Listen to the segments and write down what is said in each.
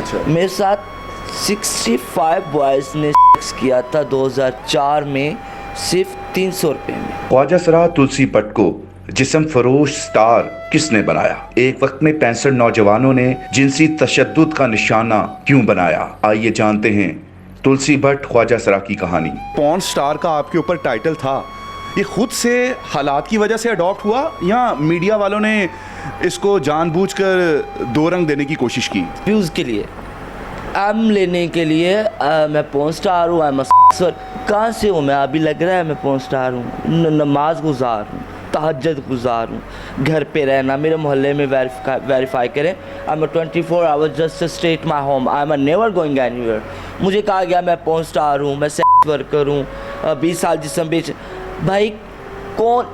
अच्छा। मेरे साथ 65 बॉयज़ ने सेक्स किया था 2004 में, सिर्फ 300 रुपये में। ख्वाजा सरा तुलसी भट्ट को जिस्म फरोश स्टार किसने बनाया? एक वक्त में 65 नौजवानों ने जिनसी तशद्दुद का निशाना क्यों बनाया? आइए जानते हैं तुलसी भट्ट ख्वाजा सरा की कहानी। पॉर्न स्टार का आपके ऊपर टाइटल था, ये खुद से हालात की वजह से अडॉप्ट हुआ या मीडिया वालों ने इसको जानबूझकर दो रंग देने की कोशिश की? व्यूज़ के लिए, एम लेने के लिए। मैं पॉर्न स्टार हूँ, एम कहाँ से हूँ मैं? अभी लग रहा है मैं पॉर्न स्टार हूँ। नमाज गुजार हूँ, तहज्जुद गुजार हूँ, घर पे रहना, मेरे मोहल्ले में वेरीफाई करें। I am 24 hours just stay my home, I am never going anywhere. मुझे कहा गया मैं पॉर्न स्टार हूँ, मैं सेक्स वर्कर हूँ, 20 साल जिस्म बेच। भाई कौन,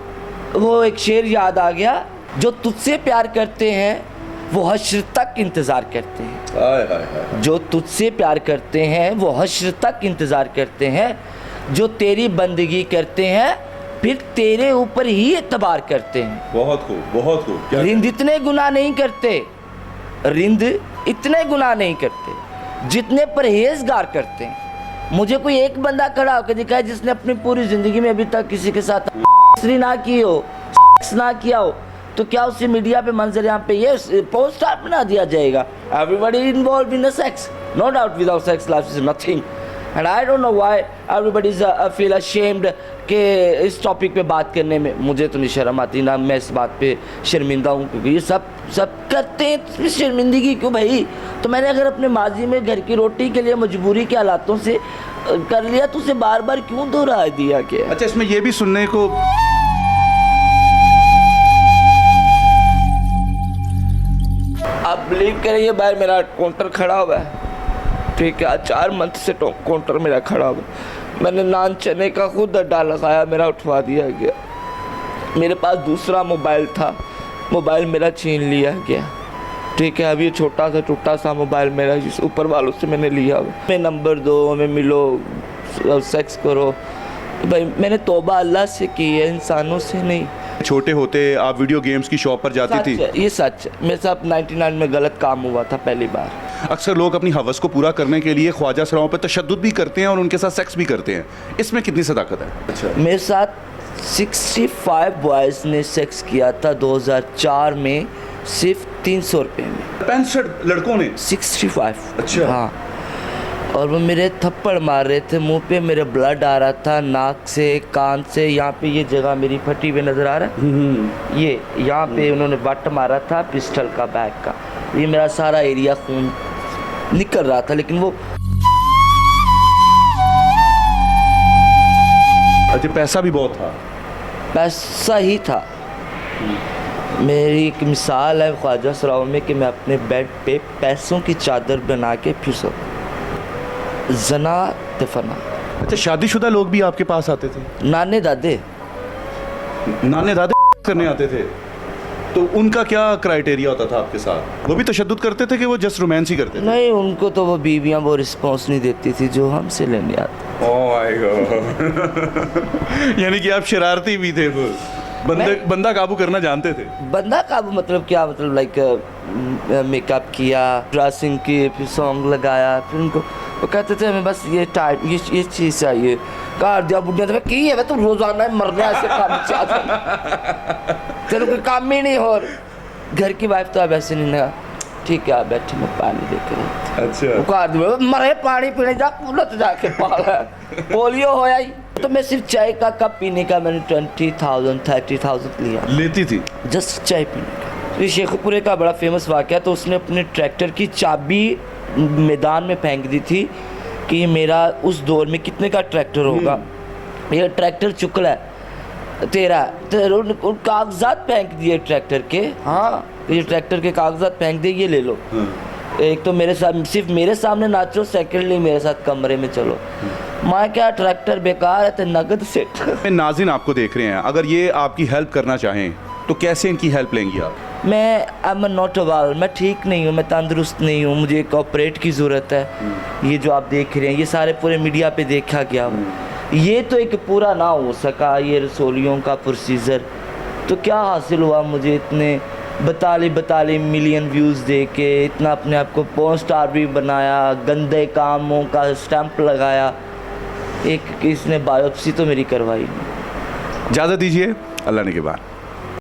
वो एक शेर याद आ गया, जो तुझसे प्यार करते हैं वो हश्र तक इंतज़ार करते हैं। हाय हाय हाय। जो तुझसे प्यार करते हैं वो हश्र तक इंतज़ार करते हैं, जो तेरी बंदगी करते हैं फिर तेरे ऊपर ही एतबार करते हैं। बहुत खूब, बहुत खूब। रिंद इतने गुनाह नहीं करते, रिंद इतने गुनाह नहीं करते जितने परहेजगार करते हैं। मुझे कोई एक बंदा खड़ा होकर दिखाए जिसने अपनी पूरी ज़िंदगी में अभी तक किसी के साथ ना की हो, ना किया हो, तो क्या उसे मीडिया पे मंजर यहाँ पे ये पोस्ट स्टार बना दिया जाएगा? Everybody involve in a sex, no doubt without sex life is nothing, and I don't know why everybody is feel ashamed कि इस टॉपिक पे बात करने में। मुझे तो नहीं शर्म आती, ना मैं इस बात पे शर्मिंदा हूँ, क्योंकि ये सब करते हैं, शर्मिंदगी क्यों भाई? तो मैंने अगर अपने माजी में घर की रोटी के लिए मजबूरी के हालातों से कर लिया तो उसे बार बार क्यों दोहरा दिया गया? अच्छा, इसमें ये भी सुनने को आप बिलीव करेंगे भाई, मेरा काउंटर खड़ा हुआ है, ठीक है, 4 मंथ से काउंटर मेरा खड़ा हुआ है। मैंने नान चने का खुद अड्डा लगाया, मेरा उठवा दिया गया। मेरे पास दूसरा मोबाइल था, मोबाइल मेरा छीन लिया गया, ठीक है। अभी छोटा सा टूटा सा मोबाइल मेरा, जिस ऊपर वालों से मैंने लिया हुआ। मैं नंबर दो, हमें मिलो, सेक्स करो। भाई मैंने तौबा अल्लाह से की है, इंसानों से नहीं। छोटे होते आप वीडियो गेम्स की शॉप पर जाती थी? ये सच है, मेरे साथ 99 में गलत काम हुआ था पहली बार। अक्सर लोग अपनी हवस को पूरा करने के लिए ख्वाजा सराओं पर तशद्दुद भी करते हैं और उनके साथ सेक्स भी करते हैं, इसमें कितनी सदाकत है? अच्छा। मेरे साथ 65 बॉयज़ ने सेक्स किया था 2004 में, सिर्फ 300 रुपये में। 65 लड़कों ने? 65। अच्छा। हाँ। और वो मेरे थप्पड़ मार रहे थे, मुंह पे मेरे ब्लड आ रहा था, नाक से, कान से, यहाँ पे ये जगह मेरी फटी हुई नज़र आ रहा है, ये यहाँ पे उन्होंने बट मारा था पिस्टल का, बैग का, ये मेरा सारा एरिया खून निकल रहा था। लेकिन वो अच्छा, पैसा भी बहुत था? पैसा ही था। मेरी एक मिसाल है ख्वाजा सराओं में कि मैं अपने बेड पे पैसों की चादर बना के फिर सो, जना तफना। अच्छा, शादीशुदा लोग भी आपके पास आते थे? नाने दादे करने आते थे, तो उनका क्या क्राइटेरिया होता था आपके साथ? वो भी तशद्दुद करते थे कि वो जस्ट रोमांस ही करते थे? नहीं, उनको तो वो बीवियां वो रिस्पॉन्स नहीं देती थी जो हमसे लेने आती। Oh my God. यानी कि आप शरारती भी थे, वो बंदा काबू करना जानते थे? बंदा काबू मतलब क्या? मतलब लाइक मेकअप किया, ड्रेसिंग की, फिर सॉन्ग लगाया, फिर उनको वो कहते थे हमें बस ये टाइप ये चीज़ चाहिए। कार दिया बुढ़िया तो की है तुम रोजाना मरना ऐसे काम चाहते, तेरे कोई काम ही नहीं हो। घर की वाइफ तो अब ऐसे नहीं लगा, ठीक है आप बैठे, मैं पानी लेकर। अच्छा। मरे पानी पीने जा, कूलत जाके पाला पोलियो हो आई। तो मैं सिर्फ चाय का कप पीने का मैंने 20,000 30,000 लिया, लेती थी जस्ट चाय पीने का। ये शेखपुरे का बड़ा फेमस वाक़या, तो उसने अपने ट्रैक्टर की चाबी मैदान में फेंक दी थी कि मेरा उस दौर में कितने का ट्रैक्टर होगा, ये ट्रैक्टर चुकला है तेरा, तो कागजात फेंक दिए ट्रैक्टर के। हाँ, ये ट्रैक्टर के कागजात फेंक दे, ये ले लो। एक तो मेरे साथ, सिर्फ मेरे सामने नाचो, सेकेंडली मेरे साथ कमरे में चलो। माँ क्या ट्रैक्टर बेकार है, तो नगद सेट। नाज़रीन आपको देख रहे हैं, अगर ये आपकी हेल्प करना चाहें तो कैसे इनकी हेल्प लेंगी आप? मैं आई एम नॉट वेल, मैं ठीक नहीं हूँ, मैं तंदुरुस्त नहीं हूँ, मुझे एक ऑपरेट की ज़रूरत है। ये जो आप देख रहे हैं ये सारे पूरे मीडिया पे देखा गया, ये तो एक पूरा ना हो सका ये रसोलियों का प्रोसीजर, तो क्या हासिल हुआ मुझे इतने बताली मिलियन व्यूज़ दे के इतना अपने आप को पॉर्न स्टार भी बनाया, गंदे कामों का स्टैंप लगाया, एक इसने बायोप्सी तो मेरी करवाई नहीं। इजाज़त दीजिए, अल्लाह ने के बाद।